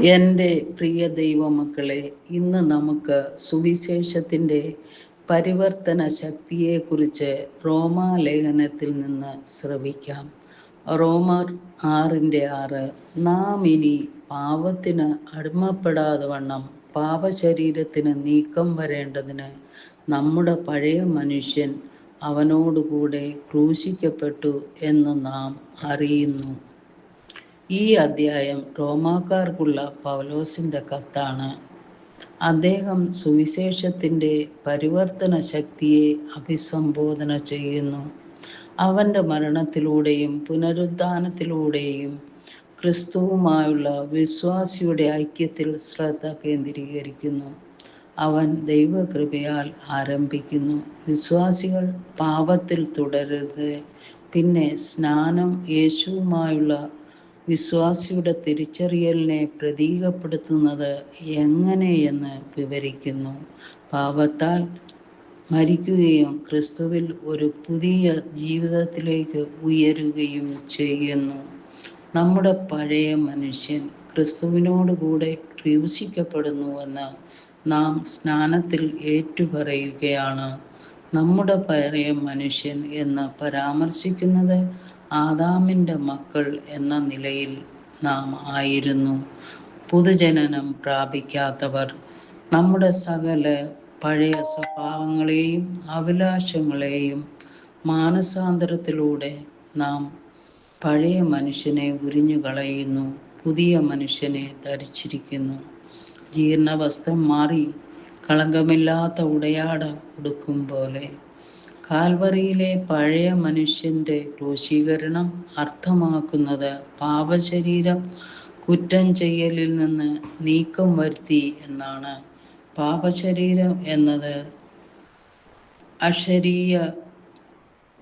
എൻ്റെ പ്രിയ ദൈവമക്കളെ, ഇന്ന് നമുക്ക് സുവിശേഷത്തിൻ്റെ പരിവർത്തന ശക്തിയെക്കുറിച്ച് റോമാലേഖനത്തിൽ നിന്ന് ശ്രവിക്കാം. റോമർ 6:6 നാം ഇനി പാപത്തിന് അടിമപ്പെടാതെ വണ്ണം പാപശരീരത്തിന് നീക്കം വരേണ്ടതിന് നമ്മുടെ പഴയ മനുഷ്യൻ അവനോടുകൂടെ ക്രൂശിക്കപ്പെട്ടു എന്ന് നാം അറിയുന്നു. ഈ അധ്യായം റോമാക്കാർക്കുള്ള പൗലോസിൻ്റെ കത്താണ്. അദ്ദേഹം സുവിശേഷത്തിൻ്റെ പരിവർത്തന ശക്തിയെ അഭിസംബോധന ചെയ്യുന്നു. അവൻ്റെ മരണത്തിലൂടെയും പുനരുദ്ധാനത്തിലൂടെയും ക്രിസ്തുവുമായുള്ള വിശ്വാസിയുടെ ഐക്യത്തിൽ ശ്രദ്ധ കേന്ദ്രീകരിക്കുന്നു. അവൻ ദൈവകൃപയാൽ ആരംഭിക്കുന്നു. വിശ്വാസികൾ പാപത്തിൽ തുടരരുത്. പിന്നെ സ്നാനം യേശുവുമായുള്ള വിശ്വാസിയുടെ തിരിച്ചറിയലിനെ പ്രതീകപ്പെടുത്തുന്നത് എങ്ങനെയെന്ന് വിവരിക്കുന്നു. പാപത്താൽ മരിക്കുകയും ക്രിസ്തുവിൽ ഒരു പുതിയ ജീവിതത്തിലേക്ക് ഉയരുകയും ചെയ്യുന്നു. നമ്മുടെ പഴയ മനുഷ്യൻ ക്രിസ്തുവിനോടുകൂടെ ക്രൂശിക്കപ്പെടുന്നുവെന്ന് നാം സ്നാനത്തിൽ ഏറ്റുപറയുകയാണ്. നമ്മുടെ പഴയ മനുഷ്യൻ എന്ന് പരാമർശിക്കുന്നത് ആദാമിൻ്റെ മക്കൾ എന്ന നിലയിൽ നാം ആയിരുന്നു. പുതുജനനം പ്രാപിക്കാത്തവർ. നമ്മുടെ സകല പഴയ സ്വഭാവങ്ങളെയും അഭിലാഷങ്ങളെയും മാനസാന്തരത്തിലൂടെ നാം പഴയ മനുഷ്യനെ ഉരിഞ്ഞു കളയുന്നു, പുതിയ മനുഷ്യനെ ധരിച്ചിരിക്കുന്നു. ജീർണവസ്ത്രം മാറി കളങ്കമില്ലാത്ത ഉടയാട ഉടുക്കും പോലെ. കാൽവറിയിലെ പഴയ മനുഷ്യൻ്റെ ക്രൂശീകരണം അർത്ഥമാക്കുന്നത് പാപശരീരം കുറ്റം ചെയ്യലിൽ നിന്ന് നീക്കം വരുത്തി എന്നാണ്. പാപശരീരം എന്നത് അശരീയ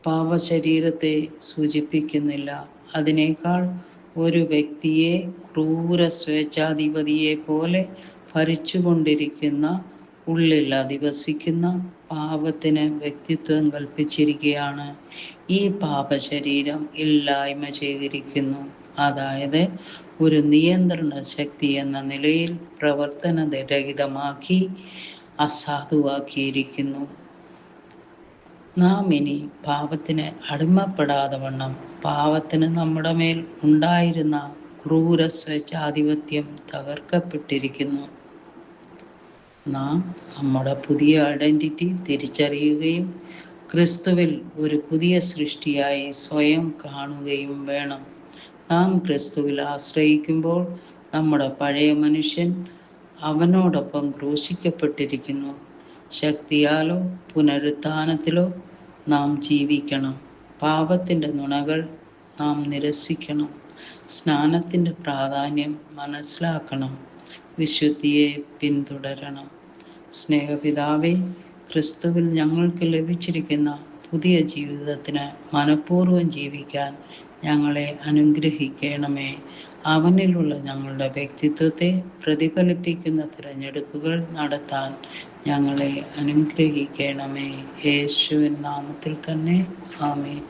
പാപശരീരത്തെ സൂചിപ്പിക്കുന്നില്ല. അതിനേക്കാൾ ഒരു വ്യക്തിയെ ക്രൂര സ്വേച്ഛാധിപതിയെ പോലെ ഭരിച്ചുകൊണ്ടിരിക്കുന്ന, ഉള്ളിൽ അധിവസിക്കുന്ന പാപത്തിന് വ്യക്തിത്വം കൽപ്പിച്ചിരിക്കുകയാണ്. ഈ പാപശരീരം ഇല്ലായ്മ ചെയ്തിരിക്കുന്നു. അതായത് ഒരു നിയന്ത്രണ ശക്തി എന്ന നിലയിൽ പ്രവർത്തനരഹിതമാക്കി അസാധുവാക്കിയിരിക്കുന്നു. നാം ഇനി പാപത്തിന് അടിമപ്പെടാതെ വണ്ണം പാപത്തിന് നമ്മുടെ മേൽ ഉണ്ടായിരുന്ന ക്രൂര സ്വേച്ഛാധിപത്യം തകർക്കപ്പെട്ടിരിക്കുന്നു. നാം നമ്മുടെ പുതിയ ഐഡന്റിറ്റി തിരിച്ചറിയുകയും ക്രിസ്തുവിൽ ഒരു പുതിയ സൃഷ്ടിയായി സ്വയം കാണുകയും വേണം. നാം ക്രിസ്തുവിൽ ആശ്രയിക്കുമ്പോൾ നമ്മുടെ പഴയ മനുഷ്യൻ അവനോടൊപ്പം ക്രൂശിക്കപ്പെട്ടിരിക്കുന്നു. ശക്തിയാലോ പുനരുത്ഥാനത്തിലോ നാം ജീവിക്കണം. പാപത്തിൻ്റെ നുണകൾ നാം നിരസിക്കണം. സ്നാനത്തിൻ്റെ പ്രാധാന്യം മനസ്സിലാക്കണം. വിശുദ്ധിയെ പിന്തുടരണം. സ്നേഹപിതാവേ, ക്രിസ്തുവിൽ ഞങ്ങൾക്ക് ലഭിച്ചിരിക്കുന്ന പുതിയ ജീവിതത്തിന് മനഃപൂർവ്വം ജീവിക്കാൻ ഞങ്ങളെ അനുഗ്രഹിക്കണമേ. അവനിലുള്ള ഞങ്ങളുടെ വ്യക്തിത്വത്തെ പ്രതിഫലിപ്പിക്കുന്ന തിരഞ്ഞെടുപ്പുകൾ നടത്താൻ ഞങ്ങളെ അനുഗ്രഹിക്കണമേ. യേശുവിൻ നാമത്തിൽ തന്നെ. ആമേൻ.